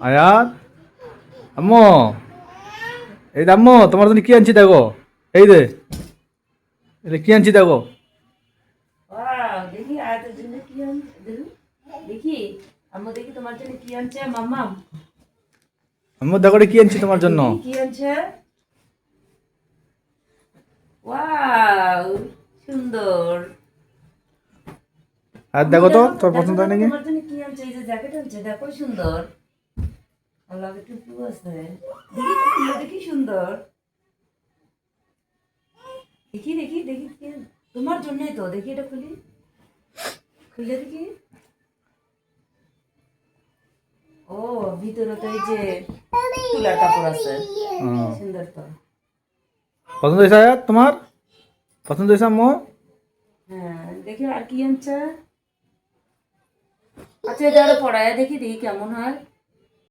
আয়াত, আম্মু, এই যে আম্মু তোমার জন্য কি আনছি দেখো। এই যে এটা কি আনছি দেখো। ওয়াও, দেখি আয়াতের জন্য কি আনছে দেখি। দেখি আম্মু, দেখি তোমার জন্য কি আনছে মাম্মাম। আম্মু দেখো এটা কি আনছি তোমার জন্য। দেখি কি আনছে। ওয়াও, সুন্দর। আর আম্মু দেখো তো দেখো, তোর দেখো পছন্দ হয় দেখো নাকি। তোমার জন্য কি আনছে। এই যে জ্যাকেট আনছে, দেখো সুন্দর। আল্লাহ টুপি আছে। দেখি তো খুলে, দেখি সুন্দর। দেখি দেখি দেখি কি তোমার জন্যই তো। দেখি এটা খুলি, খুলে দেখি। ও, ভিতরে তো এই যে তুলার কাপড় আছে। ও, সুন্দর তো। পছন্দ হয়েছে আয়াত তোমার? পছন্দ হয়েছে আম্মু? হ্যাঁ, দেখি আর কি আনছে। আচ্ছা, এটা আরো পড়ায় দেখি, দেখি কেমন হয়।